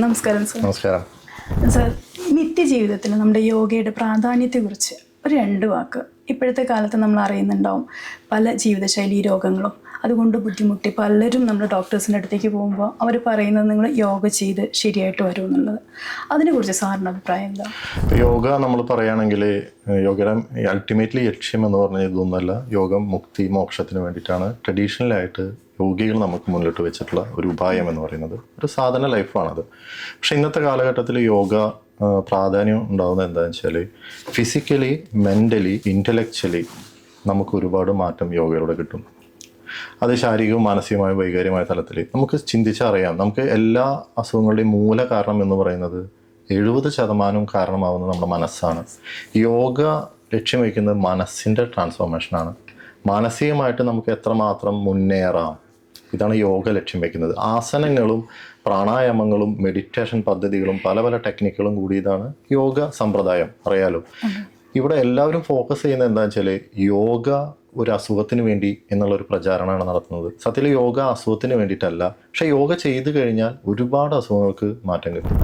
നമസ്കാരം സർ. നമസ്കാരം സർ, നിത്യജീവിതത്തിൽ നമ്മുടെ യോഗയുടെ പ്രാധാന്യത്തെക്കുറിച്ച് ഒരു 2 വാക്ക്. ഇപ്പോഴത്തെ കാലത്ത് നമ്മൾ അറിയുന്നുണ്ടാവും പല ജീവിതശൈലി രോഗങ്ങളും അതുകൊണ്ട് ബുദ്ധിമുട്ടി പലരും നമ്മൾ ഡോക്ടേഴ്സിൻ്റെ അടുത്തേക്ക് പോകുമ്പോൾ അവർ പറയുന്നത് നിങ്ങൾ യോഗ ചെയ്ത് ശരിയായിട്ട് വരും എന്നുള്ളത്. അതിനെക്കുറിച്ച് സാറിൻ്റെ അഭിപ്രായം എന്താ? യോഗ നമ്മൾ പറയുകയാണെങ്കിൽ യോഗയുടെ അൾട്ടിമേറ്റ്ലി ലക്ഷ്യം എന്ന് പറഞ്ഞാൽ ഇതൊന്നുമല്ല. യോഗം മുക്തി മോക്ഷത്തിന് വേണ്ടിയിട്ടാണ് ട്രഡീഷണലായിട്ട് യോഗികൾ നമുക്ക് മുന്നിലോട്ട് വെച്ചിട്ടുള്ള ഒരു ഉപായം എന്ന് പറയുന്നത്. ഒരു സാധന ലൈഫാണത്. പക്ഷേ ഇന്നത്തെ കാലഘട്ടത്തിൽ യോഗ പ്രാധാന്യം ഉണ്ടാകുന്നത് എന്താണെന്ന് വെച്ചാൽ ഫിസിക്കലി, മെൻ്റലി, ഇൻ്റലക്ച്വലി നമുക്ക് ഒരുപാട് മാറ്റം യോഗയിലൂടെ കിട്ടും. അത് ശാരീരികവും മാനസികമായും വൈകാരികമായ തലത്തിൽ നമുക്ക് ചിന്തിച്ചറിയാം. നമുക്ക് എല്ലാ അസുഖങ്ങളുടെയും മൂല കാരണം എന്ന് പറയുന്നത് 70% കാരണമാവുന്നത് നമ്മുടെ മനസ്സാണ്. യോഗ ലക്ഷ്യം വയ്ക്കുന്നത് മനസ്സിൻ്റെ ട്രാൻസ്ഫോർമേഷനാണ്. മാനസികമായിട്ട് നമുക്ക് എത്രമാത്രം മുന്നേറാം, ഇതാണ് യോഗ ലക്ഷ്യം വയ്ക്കുന്നത്. ആസനങ്ങളും പ്രാണായാമങ്ങളും മെഡിറ്റേഷൻ പദ്ധതികളും പല പല ടെക്നിക്കുകളും കൂടിയതാണ് യോഗ സമ്പ്രദായം. അറിയാലോ, ഇവിടെ എല്ലാവരും ഫോക്കസ് ചെയ്യുന്നത് എന്താണെന്ന് വെച്ചാൽ യോഗ ഒരു അസുഖത്തിന് വേണ്ടി എന്നുള്ളൊരു പ്രചാരണമാണ് നടത്തുന്നത്. സത്യത്തിൽ യോഗ അസുഖത്തിന് വേണ്ടിയിട്ടല്ല. പക്ഷേ യോഗ ചെയ്തു കഴിഞ്ഞാൽ ഒരുപാട് അസുഖങ്ങൾക്ക് മാറ്റം കിട്ടും.